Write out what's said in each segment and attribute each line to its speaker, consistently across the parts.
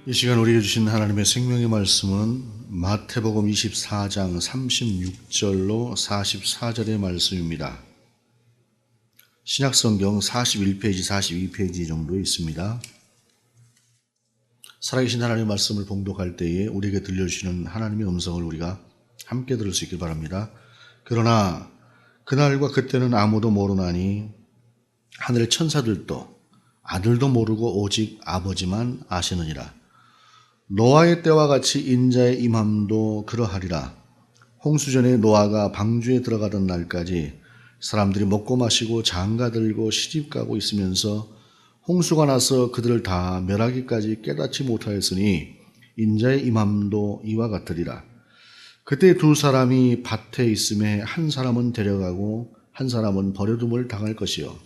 Speaker 1: 이 시간 우리에게 주신 하나님의 생명의 말씀은 마태복음 24장 36절로 44절의 말씀입니다. 신약성경 41페이지, 42페이지 정도 있습니다. 살아계신 하나님의 말씀을 봉독할 때에 우리에게 들려주시는 하나님의 음성을 우리가 함께 들을 수 있길 바랍니다. 그러나 그날과 그때는 아무도 모르나니 하늘의 천사들도 아들도 모르고 오직 아버지만 아시느니라. 노아의 때와 같이 인자의 임함도 그러하리라. 홍수전에 노아가 방주에 들어가던 날까지 사람들이 먹고 마시고 장가들고 시집가고 있으면서 홍수가 나서 그들을 다 멸하기까지 깨닫지 못하였으니 인자의 임함도 이와 같으리라. 그때 두 사람이 밭에 있음에 한 사람은 데려가고 한 사람은 버려둠을 당할 것이요,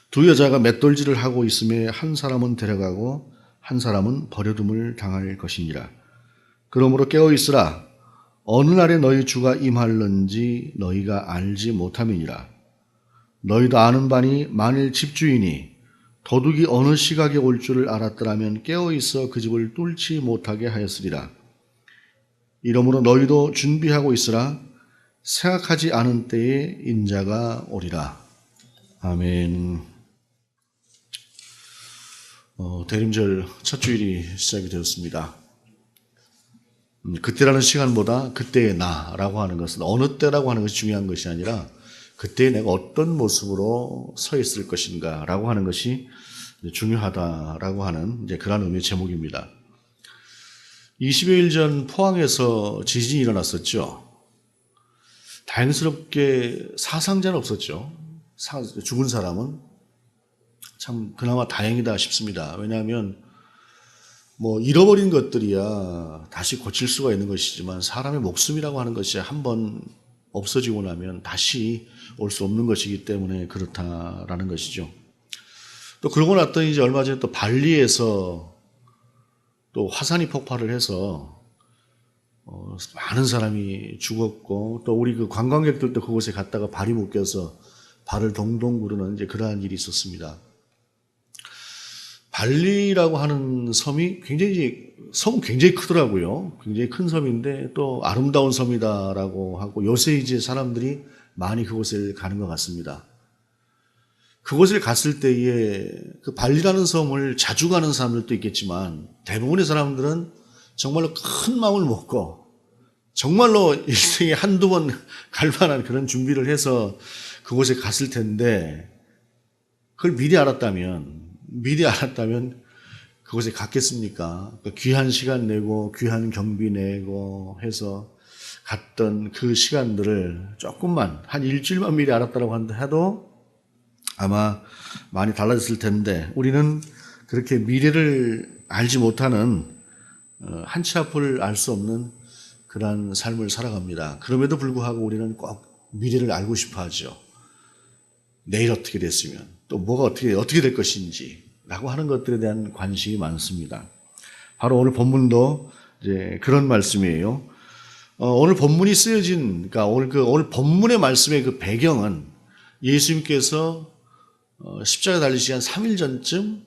Speaker 1: 두 여자가 맷돌질을 하고 있음에 한 사람은 데려가고 한 사람은 버려둠을 당할 것이니라. 그러므로 깨어있으라. 어느 날에 너희 주가 임할는지 너희가 알지 못함이니라. 너희도 아는 바니 만일 집주인이 도둑이 어느 시각에 올 줄을 알았더라면 깨어있어 그 집을 뚫지 못하게 하였으리라. 이러므로 너희도 준비하고 있으라. 생각하지 않은 때에 인자가 오리라. 아멘. 대림절 첫 주일이 시작이 되었습니다. 그때라는 시간보다 그때의 나라고 하는 것은 어느 때라고 하는 것이 중요한 것이 아니라 그때에 내가 어떤 모습으로 서 있을 것인가 라고 하는 것이 중요하다라고 하는 그런 의미의 제목입니다. 20여일 전 포항에서 지진이 일어났었죠. 다행스럽게 사상자는 없었죠. 죽은 사람은 참 그나마 다행이다 싶습니다. 왜냐하면 잃어버린 것들이야 다시 고칠 수가 있는 것이지만 사람의 목숨이라고 하는 것이 한번 없어지고 나면 다시 올 수 없는 것이기 때문에 그렇다라는 것이죠. 또 그러고 났더니 이제 얼마 전에 또 발리에서 또 화산이 폭발을 해서 많은 사람이 죽었고, 또 우리 그 관광객들도 그곳에 갔다가 발이 묶여서 발을 동동 구르는 그러한 일이 있었습니다. 발리라고 하는 섬이 섬은 굉장히 크더라고요. 굉장히 큰 섬인데 또 아름다운 섬이다라고 하고 요새 이제 사람들이 많이 그곳을 가는 것 같습니다. 그곳을 갔을 때에 그 발리라는 섬을 자주 가는 사람들도 있겠지만 대부분의 사람들은 정말로 큰 마음을 먹고 정말로 일생에 한두 번 갈 만한 그런 준비를 해서 그곳에 갔을 텐데, 그걸 미리 알았다면 그곳에 갔겠습니까? 귀한 시간 내고 귀한 경비 내고 해서 갔던 그 시간들을 조금만 한 일주일만 미리 알았다고 해도 아마 많이 달라졌을 텐데, 우리는 그렇게 미래를 알지 못하는 한 치 앞을 알 수 없는 그러한 삶을 살아갑니다. 그럼에도 불구하고 우리는 꼭 미래를 알고 싶어 하죠. 내일 어떻게 됐으면, 또 뭐가 어떻게 될 것인지 라고 하는 것들에 대한 관심이 많습니다. 바로 오늘 본문도 이제 그런 말씀이에요. 오늘 본문이 쓰여진, 그러니까 오늘 본문의 말씀의 그 배경은 예수님께서 십자가 달리시기 한 3일 전쯤,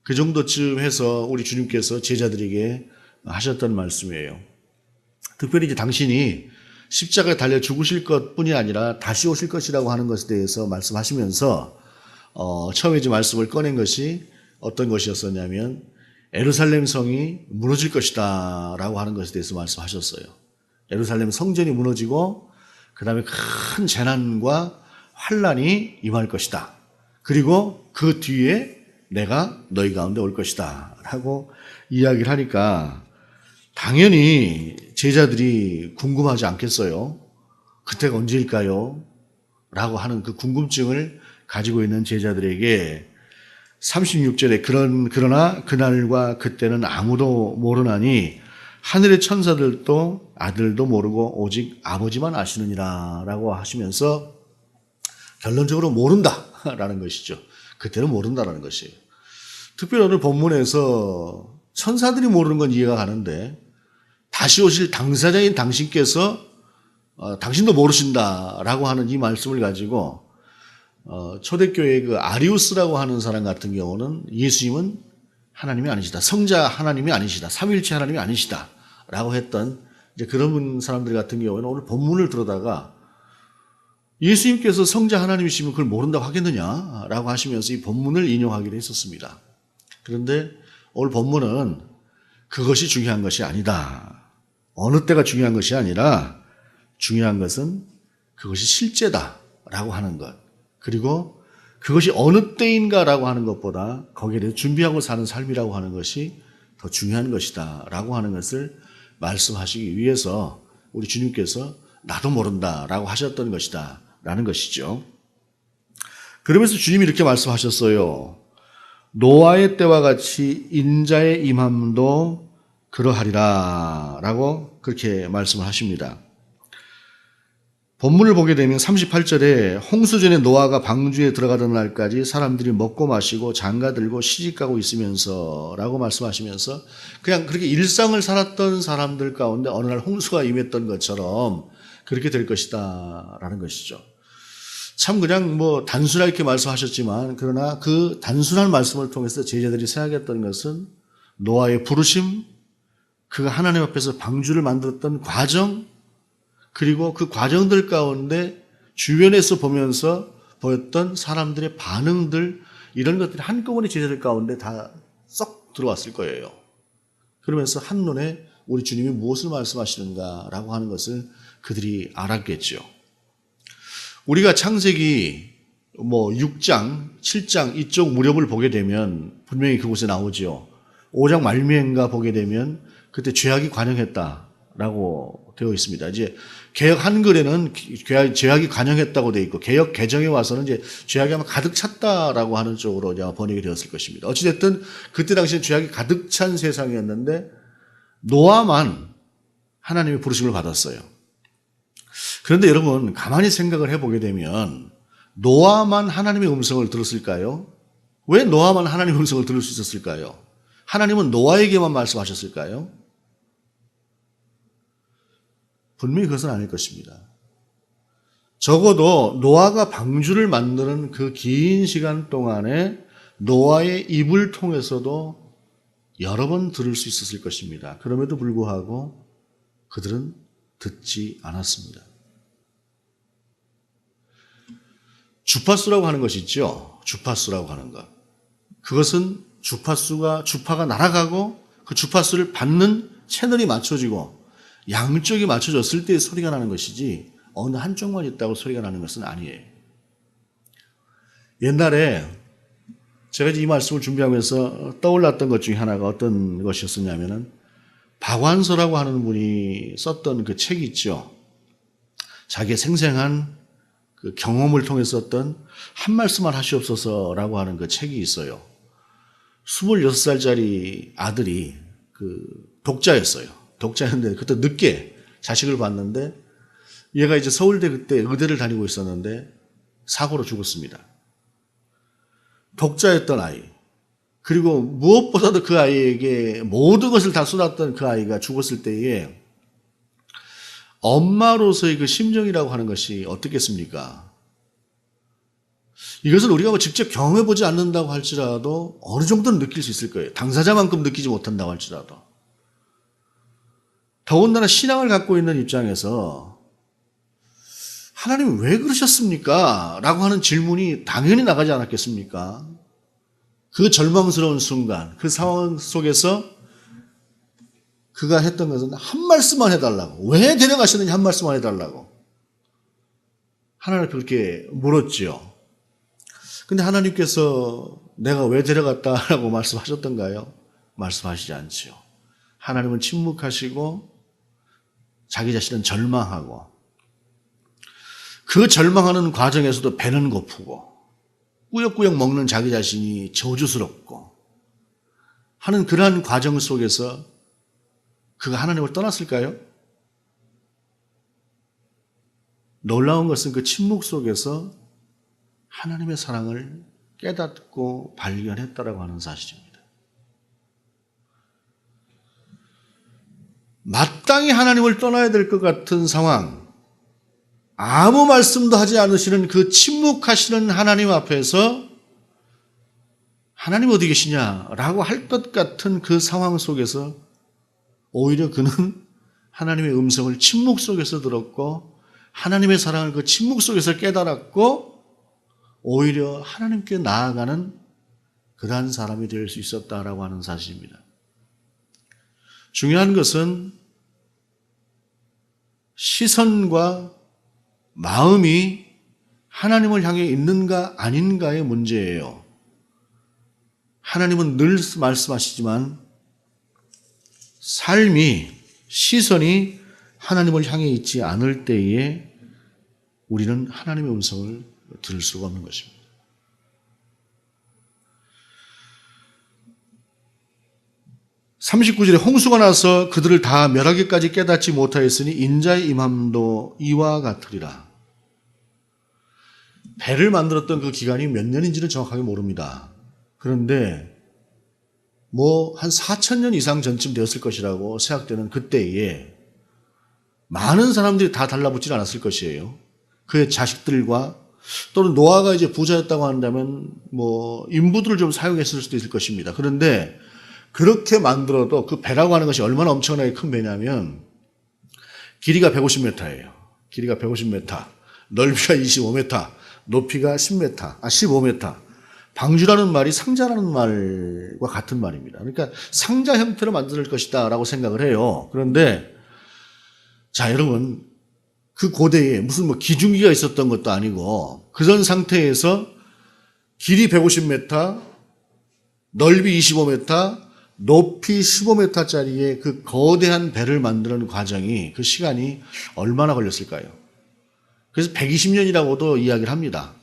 Speaker 1: 그 정도쯤 해서 우리 주님께서 제자들에게 하셨던 말씀이에요. 특별히 이제 당신이 십자가에 달려 죽으실 것뿐이 아니라 다시 오실 것이라고 하는 것에 대해서 말씀하시면서 처음에 이제 말씀을 꺼낸 것이 어떤 것이었었냐면 예루살렘 성이 무너질 것이다 라고 하는 것에 대해서 말씀하셨어요. 예루살렘 성전이 무너지고 그 다음에 큰 재난과 환란이 임할 것이다. 그리고 그 뒤에 내가 너희 가운데 올 것이다 라고 이야기를 하니까 당연히 제자들이 궁금하지 않겠어요? 그때가 언제일까요? 라고 하는 그 궁금증을 가지고 있는 제자들에게 36절에 그러나 그날과 그때는 아무도 모르나니 하늘의 천사들도 아들도 모르고 오직 아버지만 아시느니라 라고 하시면서 결론적으로 모른다라는 것이죠. 그때는 모른다라는 것이에요. 특별히 오늘 본문에서 천사들이 모르는 건 이해가 가는데 다시 오실 당사자인 당신께서 당신도 모르신다라고 하는 이 말씀을 가지고 초대교회의 그 아리우스라고 하는 사람 같은 경우는 예수님은 하나님이 아니시다. 성자 하나님이 아니시다. 삼위일체 하나님이 아니시다. 라고 했던 이제 그런 사람들 같은 경우에는 오늘 본문을 들어다가 예수님께서 성자 하나님이시면 그걸 모른다고 하겠느냐? 라고 하시면서 이 본문을 인용하기로 했었습니다. 그런데 오늘 본문은 그것이 중요한 것이 아니다. 어느 때가 중요한 것이 아니라 중요한 것은 그것이 실제다라고 하는 것. 그리고 그것이 어느 때인가라고 하는 것보다 거기에 대해서 준비하고 사는 삶이라고 하는 것이 더 중요한 것이다라고 하는 것을 말씀하시기 위해서 우리 주님께서 나도 모른다라고 하셨던 것이다라는 것이죠. 그러면서 주님이 이렇게 말씀하셨어요. 노아의 때와 같이 인자의 임함도 그러하리라 라고 그렇게 말씀을 하십니다. 본문을 보게 되면 38절에 홍수전에 노아가 방주에 들어가던 날까지 사람들이 먹고 마시고 장가들고 시집가고 있으면서 라고 말씀하시면서 그냥 그렇게 일상을 살았던 사람들 가운데 어느 날 홍수가 임했던 것처럼 그렇게 될 것이다 라는 것이죠. 참 그냥 뭐 단순하게 이렇게 말씀하셨지만 그러나 그 단순한 말씀을 통해서 제자들이 생각했던 것은 노아의 부르심, 그가 하나님 앞에서 방주를 만들었던 과정, 그리고 그 과정들 가운데 주변에서 보면서 보였던 사람들의 반응들, 이런 것들이 한꺼번에 제자들 가운데 다 쏙 들어왔을 거예요. 그러면서 한눈에 우리 주님이 무엇을 말씀하시는가라고 하는 것을 그들이 알았겠죠. 우리가 창세기 6장, 7장 이쪽 무렵을 보게 되면 분명히 그곳에 나오죠. 5장 말미엔가 보게 되면 그때 죄악이 관영했다라고 되어 있습니다. 이제 개역 한글에는 죄악이 관영했다고 되어 있고 개역 개정에 와서는 이제 죄악이 아마 가득 찼다라고 하는 쪽으로 이제 번역이 되었을 것입니다. 어찌됐든 그때 당시에 죄악이 가득 찬 세상이었는데 노아만 하나님의 부르심을 받았어요. 그런데 여러분 가만히 생각을 해보게 되면 노아만 하나님의 음성을 들었을까요? 왜 노아만 하나님의 음성을 들을 수 있었을까요? 하나님은 노아에게만 말씀하셨을까요? 분명히 그것은 아닐 것입니다. 적어도 노아가 방주를 만드는 그 긴 시간 동안에 노아의 입을 통해서도 여러 번 들을 수 있었을 것입니다. 그럼에도 불구하고 그들은 듣지 않았습니다. 주파수라고 하는 것이 있죠. 주파수라고 하는 것. 그것은 주파가 날아가고 그 주파수를 받는 채널이 맞춰지고 양쪽이 맞춰졌을 때 소리가 나는 것이지 어느 한쪽만 있다고 소리가 나는 것은 아니에요. 옛날에 제가 이 말씀을 준비하면서 떠올랐던 것 중에 하나가 어떤 것이었었냐면은 박완서라고 하는 분이 썼던 그 책이 있죠. 자기의 생생한 그 경험을 통해서 썼던 한 말씀만 하시옵소서라고 하는 그 책이 있어요. 26살짜리 아들이 그 독자였어요. 독자였는데 그때 늦게 자식을 봤는데 얘가 이제 서울대 그때 의대를 다니고 있었는데 사고로 죽었습니다. 독자였던 아이. 그리고 무엇보다도 그 아이에게 모든 것을 다 쏟았던 그 아이가 죽었을 때에 엄마로서의 그 심정이라고 하는 것이 어떻겠습니까? 이것을 우리가 뭐 직접 경험해보지 않는다고 할지라도 어느 정도는 느낄 수 있을 거예요. 당사자만큼 느끼지 못한다고 할지라도. 더군다나 신앙을 갖고 있는 입장에서 하나님 왜 그러셨습니까? 라고 하는 질문이 당연히 나가지 않았겠습니까? 그 절망스러운 순간, 그 상황 속에서 그가 했던 것은 한 말씀만 해달라고. 왜 데려가셨느냐 한 말씀만 해달라고. 하나님 그렇게 물었죠. 근데 하나님께서 내가 왜 데려갔다라고 말씀하셨던가요? 말씀하시지 않지요. 하나님은 침묵하시고 자기 자신은 절망하고 그 절망하는 과정에서도 배는 고프고 꾸역꾸역 먹는 자기 자신이 저주스럽고 하는 그러한 과정 속에서 그가 하나님을 떠났을까요? 놀라운 것은 그 침묵 속에서 하나님의 사랑을 깨닫고 발견했다라고 하는 사실입니다. 마땅히 하나님을 떠나야 될 것 같은 상황, 아무 말씀도 하지 않으시는 그 침묵하시는 하나님 앞에서 하나님 어디 계시냐라고 할 것 같은 그 상황 속에서 오히려 그는 하나님의 음성을 침묵 속에서 들었고 하나님의 사랑을 그 침묵 속에서 깨달았고 오히려 하나님께 나아가는 그러한 사람이 될 수 있었다라고 하는 사실입니다. 중요한 것은 시선과 마음이 하나님을 향해 있는가 아닌가의 문제예요. 하나님은 늘 말씀하시지만 삶이, 시선이 하나님을 향해 있지 않을 때에 우리는 하나님의 음성을 들을 수가 없는 것입니다. (39절에) 홍수가 나서 그들을 다 멸하기까지 깨닫지 못하였으니 인자의 임함도 이와 같으리라. 배를 만들었던 그 기간이 몇 년인지는 정확하게 모릅니다. 그런데 한 4,000년 이상 전쯤 되었을 것이라고 생각되는 그때에 많은 사람들이 다 달라붙질 않았을 것이에요. 그의 자식들과 또는 노아가 이제 부자였다고 한다면 인부들을 좀 사용했을 수도 있을 것입니다. 그런데 그렇게 만들어도 그 배라고 하는 것이 얼마나 엄청나게 큰 배냐면 길이가 150m예요. 길이가 150m, 넓이가 25m, 높이가 15m. 방주라는 말이 상자라는 말과 같은 말입니다. 그러니까 상자 형태로 만들 것이다 라고 생각을 해요. 그런데 자, 여러분, 그 고대에 무슨 기중기가 있었던 것도 아니고 그런 상태에서 길이 150m, 넓이 25m, 높이 15m짜리의 그 거대한 배를 만드는 과정이 그 시간이 얼마나 걸렸을까요? 그래서 120년이라고도 이야기를 합니다.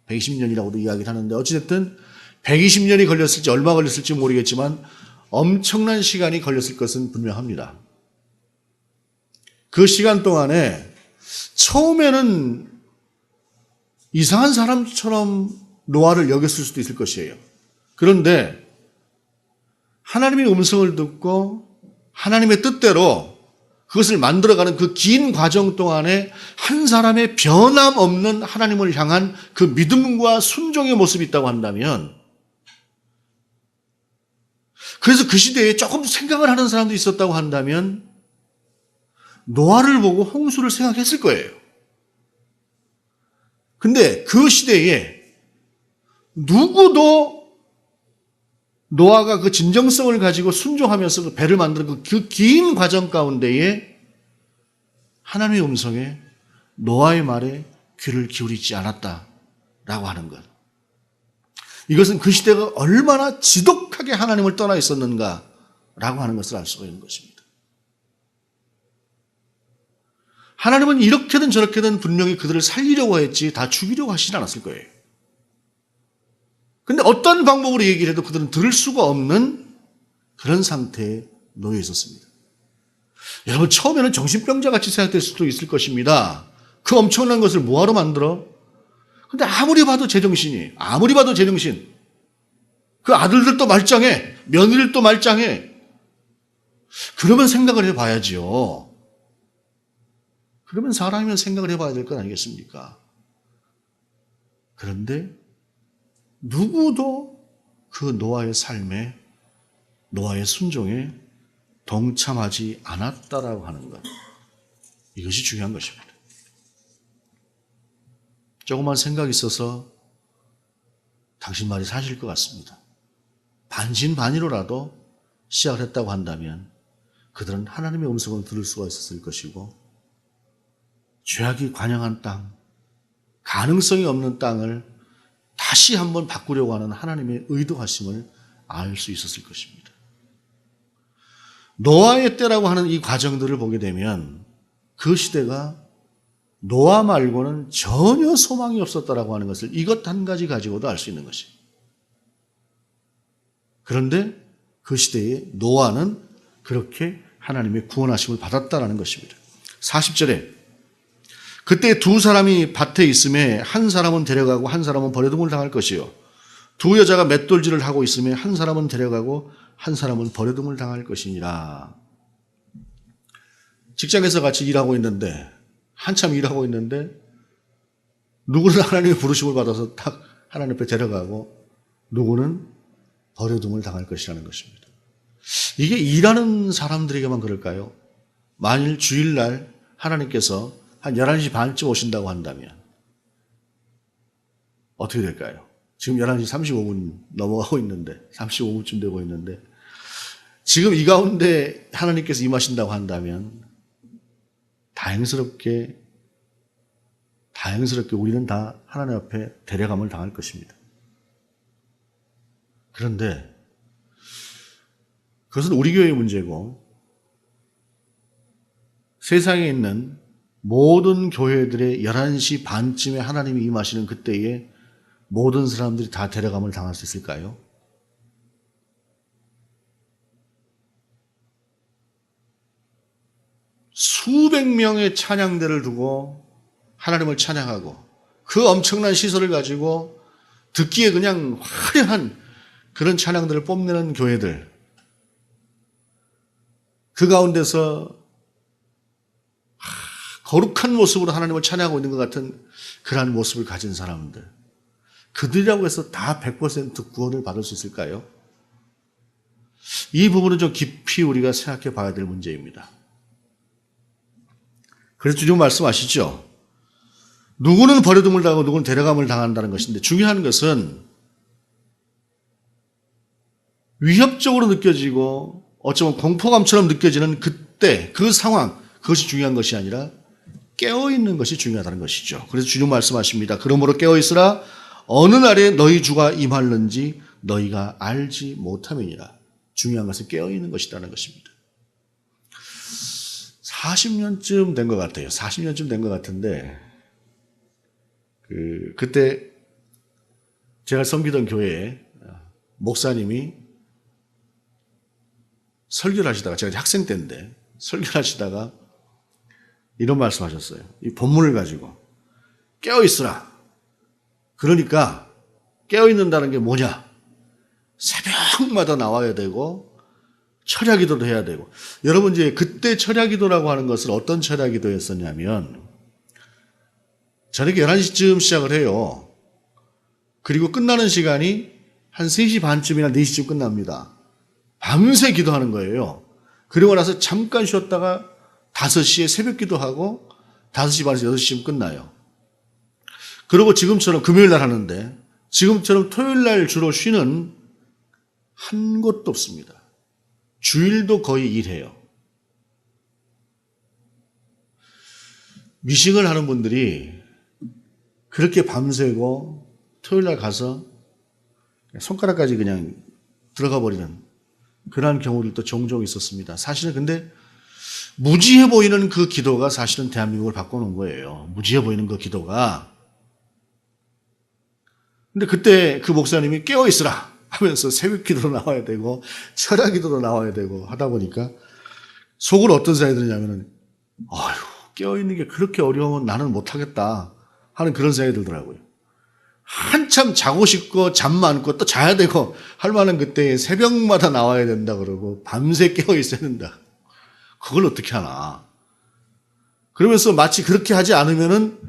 Speaker 1: 120년이라고도 이야기를 하는데 어찌됐든 120년이 걸렸을지 얼마 걸렸을지 모르겠지만 엄청난 시간이 걸렸을 것은 분명합니다. 그 시간 동안에 처음에는 이상한 사람처럼 노아를 여겼을 수도 있을 것이에요. 그런데 하나님의 음성을 듣고 하나님의 뜻대로 그것을 만들어가는 그 긴 과정 동안에 한 사람의 변함없는 하나님을 향한 그 믿음과 순종의 모습이 있다고 한다면, 그래서 그 시대에 조금 생각을 하는 사람도 있었다고 한다면 노아를 보고 홍수를 생각했을 거예요. 근데 그 시대에 누구도 노아가 그 진정성을 가지고 순종하면서 그 배를 만드는 그 긴 과정 가운데에 하나님의 음성에 노아의 말에 귀를 기울이지 않았다라고 하는 것. 이것은 그 시대가 얼마나 지독하게 하나님을 떠나 있었는가라고 하는 것을 알 수가 있는 것입니다. 하나님은 이렇게든 저렇게든 분명히 그들을 살리려고 했지 다 죽이려고 하시지 않았을 거예요. 근데 어떤 방법으로 얘기를 해도 그들은 들을 수가 없는 그런 상태에 놓여 있었습니다. 여러분, 처음에는 정신병자같이 생각될 수도 있을 것입니다. 그 엄청난 것을 뭐하러 만들어? 근데 아무리 봐도 제정신. 그 아들들도 말짱해. 며느리들도 말짱해. 그러면 생각을 해봐야지요. 그러면 사람이면 생각을 해봐야 될 것 아니겠습니까? 그런데 누구도 그 노아의 삶에, 노아의 순종에 동참하지 않았다라고 하는 것. 이것이 중요한 것입니다. 조금만 생각이 있어서 당신 말이 사실일 것 같습니다. 반신반의로라도 시작을 했다고 한다면 그들은 하나님의 음성을 들을 수가 있었을 것이고, 죄악이 관영한 땅, 가능성이 없는 땅을 다시 한번 바꾸려고 하는 하나님의 의도하심을 알 수 있었을 것입니다. 노아의 때라고 하는 이 과정들을 보게 되면 그 시대가 노아 말고는 전혀 소망이 없었다라고 하는 것을 이것 한 가지 가지고도 알 수 있는 것입니다. 그런데 그 시대에 노아는 그렇게 하나님의 구원하심을 받았다라는 것입니다. 40절에 그때 두 사람이 밭에 있음에 한 사람은 데려가고 한 사람은 버려둠을 당할 것이요, 두 여자가 맷돌질을 하고 있음에 한 사람은 데려가고 한 사람은 버려둠을 당할 것이니라. 직장에서 같이 일하고 있는데, 한참 일하고 있는데 누구는 하나님의 부르심을 받아서 딱 하나님 앞에 데려가고 누구는 버려둠을 당할 것이라는 것입니다. 이게 일하는 사람들에게만 그럴까요? 만일 주일날 하나님께서 한 11시 반쯤 오신다고 한다면 어떻게 될까요? 지금 11시 35분 넘어가고 있는데 35분쯤 되고 있는데 지금 이 가운데 하나님께서 임하신다고 한다면 다행스럽게 우리는 다 하나님 앞에 데려감을 당할 것입니다. 그런데 그것은 우리 교회의 문제고 세상에 있는 모든 교회들의 11시 반쯤에 하나님이 임하시는 그때에 모든 사람들이 다 데려감을 당할 수 있을까요? 수백 명의 찬양대를 두고 하나님을 찬양하고 그 엄청난 시설을 가지고 듣기에 그냥 화려한 그런 찬양들을 뽐내는 교회들, 그 가운데서 거룩한 모습으로 하나님을 찬양하고 있는 것 같은 그러한 모습을 가진 사람들, 그들이라고 해서 다 100% 구원을 받을 수 있을까요? 이 부분은 좀 깊이 우리가 생각해 봐야 될 문제입니다. 그래서 주님 말씀하시죠. 누구는 버려둠을 당하고 누구는 데려감을 당한다는 것인데 중요한 것은 위협적으로 느껴지고 어쩌면 공포감처럼 느껴지는 그때 그 상황, 그것이 중요한 것이 아니라 깨어있는 것이 중요하다는 것이죠. 그래서 주님 말씀하십니다. 그러므로 깨어있으라. 어느 날에 너희 주가 임할는지 너희가 알지 못함이니라. 중요한 것은 깨어있는 것이라는 것입니다. 40년쯤 된 것 같아요. 40년쯤 된 것 같은데 그때 제가 섬기던 교회에 목사님이 설교를 하시다가, 제가 학생 때인데 설교를 하시다가 이런 말씀하셨어요. 이 본문을 가지고 깨어있으라. 그러니까 깨어있는다는 게 뭐냐? 새벽마다 나와야 되고 철야기도도 해야 되고. 여러분 이제 그때 철야기도라고 하는 것은 어떤 철야기도였었냐면 저녁 11시쯤 시작을 해요. 그리고 끝나는 시간이 한 3시 반쯤이나 4시쯤 끝납니다. 밤새 기도하는 거예요. 그리고 나서 잠깐 쉬었다가 5시에 새벽 기도하고 5시 반에서 6시쯤 끝나요. 그리고 지금처럼 금요일 날 하는데 지금처럼 토요일 날 주로 쉬는 한 곳도 없습니다. 주일도 거의 일해요. 미싱을 하는 분들이 그렇게 밤새고 토요일 날 가서 손가락까지 그냥 들어가 버리는 그러한 경우들도 종종 있었습니다. 사실은 근데 무지해 보이는 그 기도가 사실은 대한민국을 바꿔놓은 거예요. 무지해 보이는 그 기도가. 근데 그때 그 목사님이 깨어있으라 하면서 새벽 기도로 나와야 되고 철야 기도로 나와야 되고 하다 보니까 속으로 어떤 생각이 드냐면은 아유, 깨어있는 게 그렇게 어려우면 나는 못하겠다 하는 그런 생각이 들더라고요. 한참 자고 싶고 잠 많고 또 자야 되고 할 만한 그때 새벽마다 나와야 된다 그러고 밤새 깨어있어야 된다. 그걸 어떻게 하나. 그러면서 마치 그렇게 하지 않으면은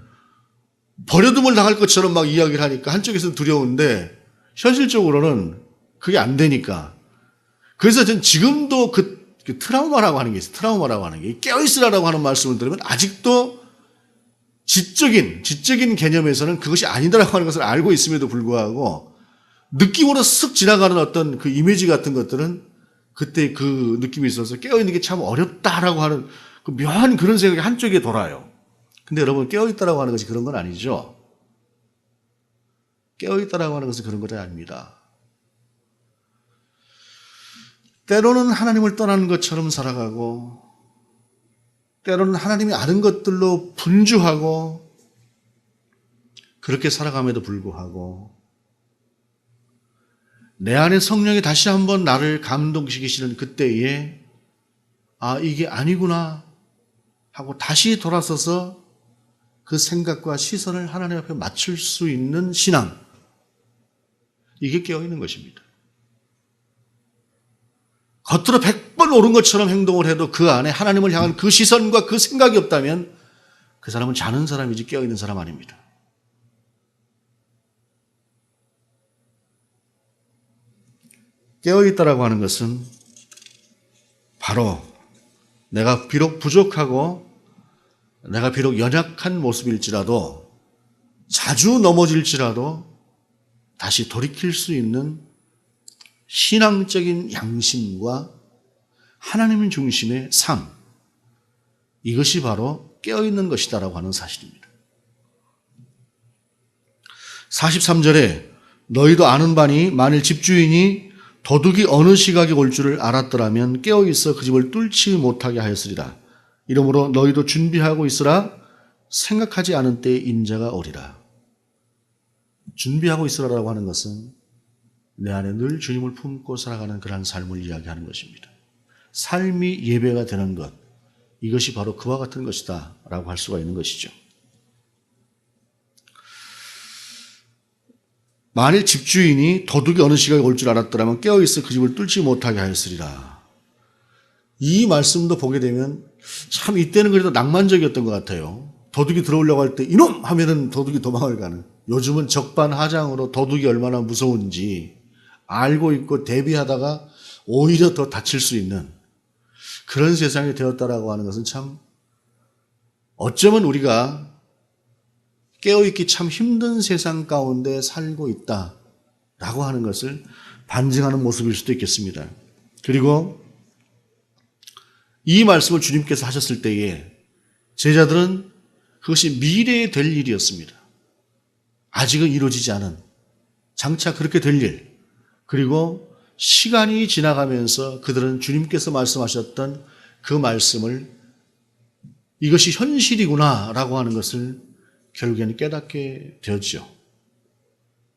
Speaker 1: 버려둠을 당할 것처럼 막 이야기를 하니까 한쪽에서는 두려운데 현실적으로는 그게 안 되니까. 그래서 전 지금도 그 트라우마라고 하는 게 있어요. 트라우마라고 하는 게 깨어있으라고 하는 말씀을 들으면 아직도 지적인 개념에서는 그것이 아니다라고 하는 것을 알고 있음에도 불구하고 느낌으로 쓱 지나가는 어떤 그 이미지 같은 것들은 그때 그 느낌이 있어서 깨어있는 게 참 어렵다라고 하는 그 묘한 그런 생각이 한쪽에 돌아요. 근데 여러분 깨어있다라고 하는 것이 그런 건 아니죠. 깨어있다라고 하는 것은 그런 것이 아닙니다. 때로는 하나님을 떠나는 것처럼 살아가고 때로는 하나님이 아는 것들로 분주하고 그렇게 살아감에도 불구하고 내 안에 성령이 다시 한번 나를 감동시키시는 그때에 아 이게 아니구나 하고 다시 돌아서서 그 생각과 시선을 하나님 앞에 맞출 수 있는 신앙, 이게 깨어있는 것입니다. 겉으로 100번 옳은 것처럼 행동을 해도 그 안에 하나님을 향한 그 시선과 그 생각이 없다면 그 사람은 자는 사람이지 깨어있는 사람 아닙니다. 깨어있다라고 하는 것은 바로 내가 비록 부족하고 내가 비록 연약한 모습일지라도 자주 넘어질지라도 다시 돌이킬 수 있는 신앙적인 양심과 하나님 중심의 삶, 이것이 바로 깨어있는 것이다라고 하는 사실입니다. 43절에 너희도 아는 바니 만일 집주인이 도둑이 어느 시각에 올 줄을 알았더라면 깨어있어 그 집을 뚫지 못하게 하였으리라. 이러므로 너희도 준비하고 있으라. 생각하지 않은 때에 인자가 오리라. 준비하고 있으라라고 하는 것은 내 안에 늘 주님을 품고 살아가는 그러한 삶을 이야기하는 것입니다. 삶이 예배가 되는 것, 이것이 바로 그와 같은 것이다 라고 할 수가 있는 것이죠. 만일 집주인이 도둑이 어느 시각에 올 줄 알았더라면 깨어있어 그 집을 뚫지 못하게 하였으리라. 이 말씀도 보게 되면 참 이때는 그래도 낭만적이었던 것 같아요. 도둑이 들어오려고 할 때 이놈! 하면은 도둑이 도망을 가는. 요즘은 적반하장으로 도둑이 얼마나 무서운지 알고 있고 대비하다가 오히려 더 다칠 수 있는 그런 세상이 되었다라고 하는 것은 참 어쩌면 우리가 깨어있기 참 힘든 세상 가운데 살고 있다라고 하는 것을 반증하는 모습일 수도 있겠습니다. 그리고 이 말씀을 주님께서 하셨을 때에 제자들은 그것이 미래에 될 일이었습니다. 아직은 이루어지지 않은, 장차 그렇게 될 일, 그리고 시간이 지나가면서 그들은 주님께서 말씀하셨던 그 말씀을 이것이 현실이구나라고 하는 것을 결국에는 깨닫게 되었죠.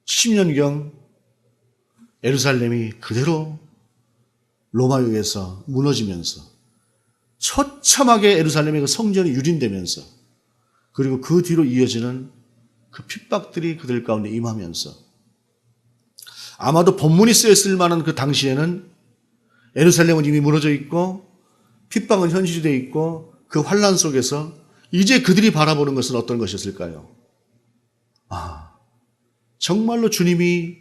Speaker 1: 70년경 예루살렘이 그대로 로마에 의해서 무너지면서 처참하게 예루살렘의 그 성전이 유린되면서 그리고 그 뒤로 이어지는 그 핍박들이 그들 가운데 임하면서 아마도 본문이 쓰였을 만한 그 당시에는 예루살렘은 이미 무너져 있고 핍박은 현실이 되어 있고 그 환란 속에서 이제 그들이 바라보는 것은 어떤 것이었을까요? 정말로 주님이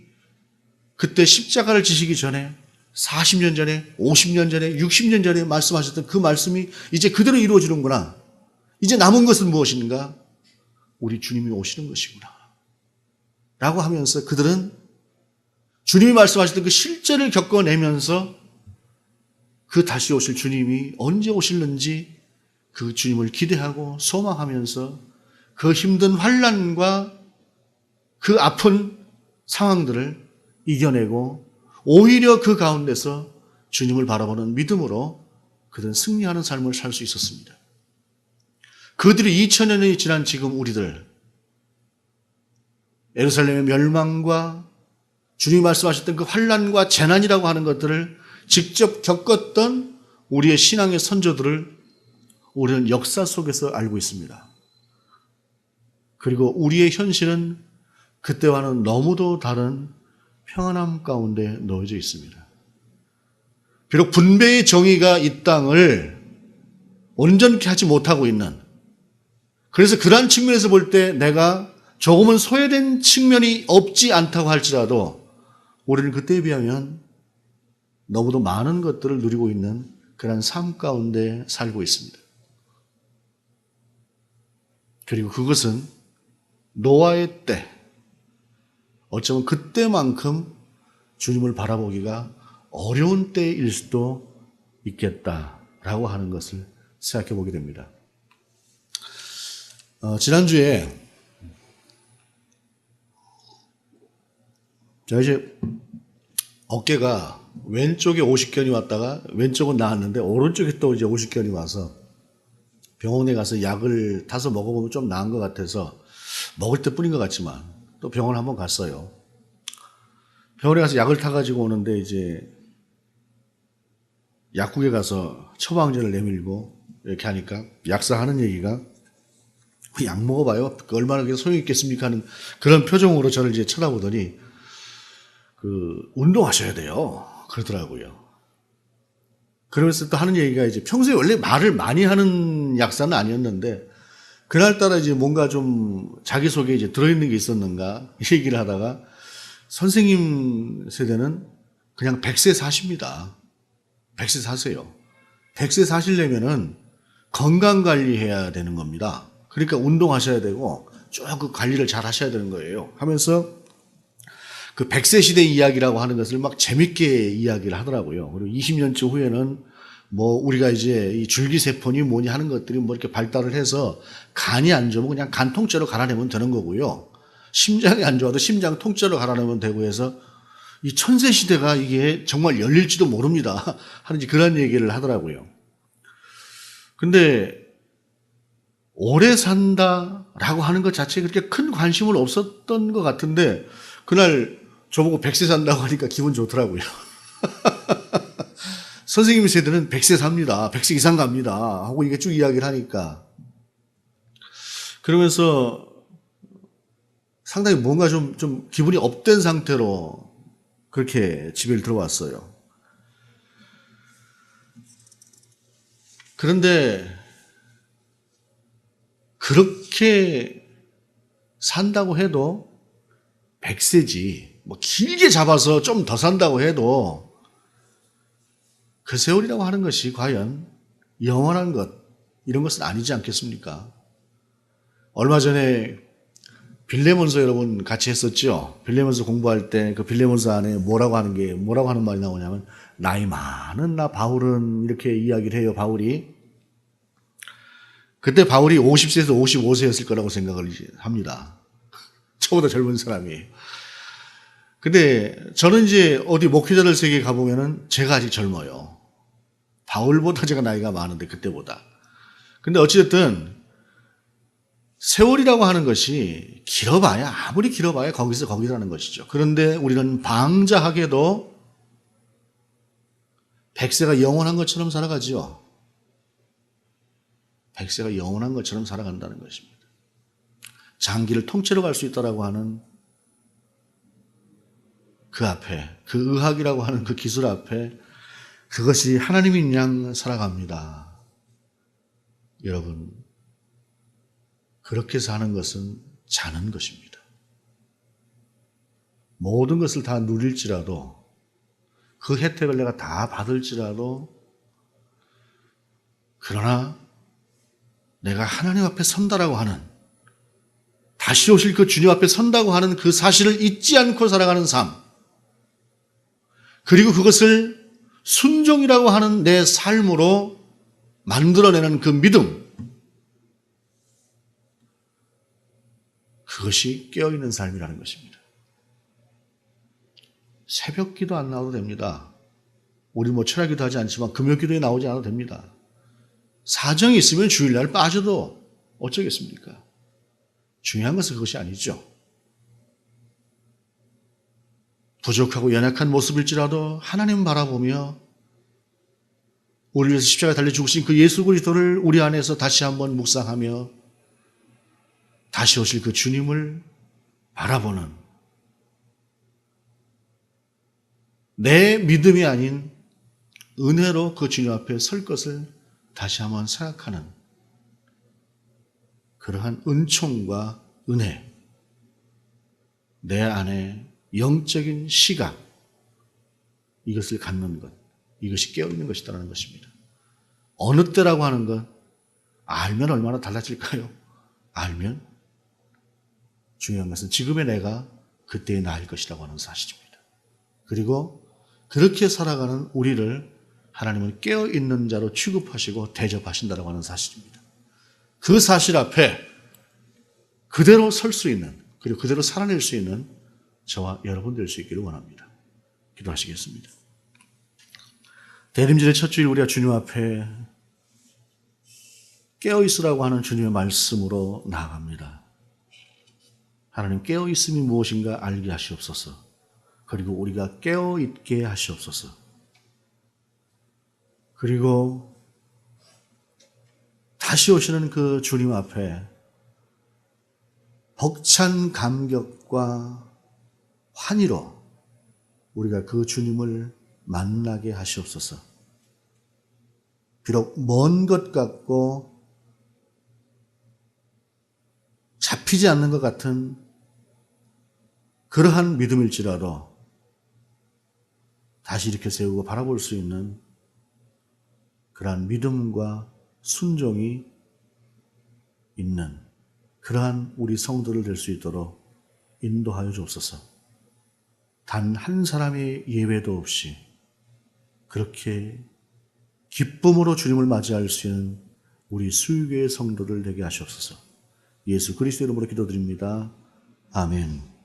Speaker 1: 그때 십자가를 지시기 전에 40년 전에 50년 전에 60년 전에 말씀하셨던 그 말씀이 이제 그대로 이루어지는구나. 이제 남은 것은 무엇인가? 우리 주님이 오시는 것이구나 라고 하면서 그들은 주님이 말씀하셨던 그 실제를 겪어내면서 그 다시 오실 주님이 언제 오실는지 그 주님을 기대하고 소망하면서 그 힘든 환난과 그 아픈 상황들을 이겨내고 오히려 그 가운데서 주님을 바라보는 믿음으로 그들은 승리하는 삶을 살 수 있었습니다. 그들이 2000년이 지난 지금 우리들 예루살렘의 멸망과 주님이 말씀하셨던 그 환난과 재난이라고 하는 것들을 직접 겪었던 우리의 신앙의 선조들을 우리는 역사 속에서 알고 있습니다. 그리고 우리의 현실은 그때와는 너무도 다른 평안함 가운데 놓여져 있습니다. 비록 분배의 정의가 이 땅을 온전케 하지 못하고 있는, 그래서 그러한 측면에서 볼 때 내가 조금은 소외된 측면이 없지 않다고 할지라도 우리는 그때에 비하면 너무도 많은 것들을 누리고 있는 그런 삶 가운데 살고 있습니다. 그리고 그것은 노아의 때, 어쩌면 그때만큼 주님을 바라보기가 어려운 때일 수도 있겠다라고 하는 것을 생각해 보게 됩니다. 지난주에 제가 이제 어깨가 왼쪽에 오십견이 왔다가 왼쪽은 나았는데 오른쪽에 또 이제 오십견이 와서 병원에 가서 약을 타서 먹어보면 좀 나은 것 같아서 먹을 때 뿐인 것 같지만 또 병원 한번 갔어요. 병원에 가서 약을 타가지고 오는데 이제 약국에 가서 처방전을 내밀고 이렇게 하니까 약사 하는 얘기가 약 먹어봐요. 얼마나 소용이 있겠습니까? 하는 그런 표정으로 저를 이제 쳐다보더니 운동하셔야 돼요. 그러더라고요. 그러면서 또 하는 얘기가 이제 평소에 원래 말을 많이 하는 약사는 아니었는데 그날따라 이제 뭔가 좀 자기속에 이제 들어있는 게 있었는가 이 얘기를 하다가 선생님 세대는 그냥 100세 사십니다. 100세 사세요. 100세 사시려면은 건강 관리해야 되는 겁니다. 그러니까 운동하셔야 되고 쭉 그 관리를 잘 하셔야 되는 거예요. 하면서 그 100세 시대 이야기라고 하는 것을 막 재밌게 이야기를 하더라고요. 그리고 20년쯤 후에는 뭐 우리가 이제 이 줄기세포니 뭐니 하는 것들이 뭐 이렇게 발달을 해서 간이 안 좋으면 그냥 간 통째로 갈아내면 되는 거고요. 심장이 안 좋아도 심장 통째로 갈아내면 되고 해서 이 천세 시대가 이게 정말 열릴지도 모릅니다. 하는지 그런 얘기를 하더라고요. 근데 오래 산다라고 하는 것 자체에 그렇게 큰 관심은 없었던 것 같은데 그날 저보고 100세 산다고 하니까 기분 좋더라고요. 선생님 세대는 100세 삽니다. 100세 이상 갑니다. 하고 이게 쭉 이야기를 하니까. 그러면서 상당히 뭔가 좀 기분이 업된 상태로 그렇게 집에 들어왔어요. 그런데 그렇게 산다고 해도 100세지, 뭐 길게 잡아서 좀 더 산다고 해도 그 세월이라고 하는 것이 과연 영원한 것, 이런 것은 아니지 않겠습니까? 얼마 전에 빌레몬서 여러분 같이 했었죠? 빌레몬서 공부할 때 그 빌레몬서 안에 뭐라고 하는 말이 나오냐면, 나이 많은 나 바울은 이렇게 이야기를 해요, 바울이. 그때 바울이 50세에서 55세였을 거라고 생각을 합니다. 저보다 젊은 사람이. 근데 저는 이제 어디 목회자들 세계에 가보면은 제가 아직 젊어요. 바울보다 제가 나이가 많은데, 그때보다. 근데 어찌됐든 세월이라고 하는 것이 길어봐야, 아무리 길어봐야 거기서 거기라는 것이죠. 그런데 우리는 방자하게도 100세가 영원한 것처럼 살아가지요. 100세가 영원한 것처럼 살아간다는 것입니다. 장기를 통째로 갈 수 있다라고 하는 그 앞에, 그 의학이라고 하는 그 기술 앞에 그것이 하나님인 양 살아갑니다. 여러분, 그렇게 사는 것은 자는 것입니다. 모든 것을 다 누릴지라도, 그 혜택을 내가 다 받을지라도, 그러나 내가 하나님 앞에 선다라고 하는, 다시 오실 그 주님 앞에 선다고 하는 그 사실을 잊지 않고 살아가는 삶, 그리고 그것을 순종이라고 하는 내 삶으로 만들어내는 그 믿음, 그것이 깨어있는 삶이라는 것입니다. 새벽 기도 안 나와도 됩니다. 우리 뭐 철야 기도 하지 않지만 금요 기도에 나오지 않아도 됩니다. 사정이 있으면 주일날 빠져도 어쩌겠습니까? 중요한 것은 그것이 아니죠. 부족하고 연약한 모습일지라도 하나님 바라보며 우리를 위해서 십자가에 달려 죽으신 그 예수 그리스도를 우리 안에서 다시 한번 묵상하며 다시 오실 그 주님을 바라보는, 내 믿음이 아닌 은혜로 그 주님 앞에 설 것을 다시 한번 생각하는 그러한 은총과 은혜, 내 안에 영적인 시각, 이것을 갖는 것, 이것이 깨어있는 것이라는 것입니다. 어느 때라고 하는 것, 알면 얼마나 달라질까요? 알면 중요한 것은 지금의 내가 그때의 나일 것이라고 하는 사실입니다. 그리고 그렇게 살아가는 우리를 하나님은 깨어있는 자로 취급하시고 대접하신다고 하는 사실입니다. 그 사실 앞에 그대로 설 수 있는, 그리고 그대로 살아낼 수 있는 저와 여러분 될 수 있기를 원합니다. 기도하시겠습니다. 대림절의 첫 주일 우리가 주님 앞에 깨어있으라고 하는 주님의 말씀으로 나아갑니다. 하나님, 깨어있음이 무엇인가 알게 하시옵소서. 그리고 우리가 깨어있게 하시옵소서. 그리고 다시 오시는 그 주님 앞에 벅찬 감격과 환희로 우리가 그 주님을 만나게 하시옵소서. 비록 먼 것 같고 잡히지 않는 것 같은 그러한 믿음일지라도 다시 이렇게 세우고 바라볼 수 있는 그러한 믿음과 순종이 있는 그러한 우리 성도를 될 수 있도록 인도하여 주옵소서. 단 한 사람의 예외도 없이 그렇게 기쁨으로 주님을 맞이할 수 있는 우리 수유교의 성도들 되게 하시옵소서. 예수 그리스도 이름으로 기도드립니다. 아멘.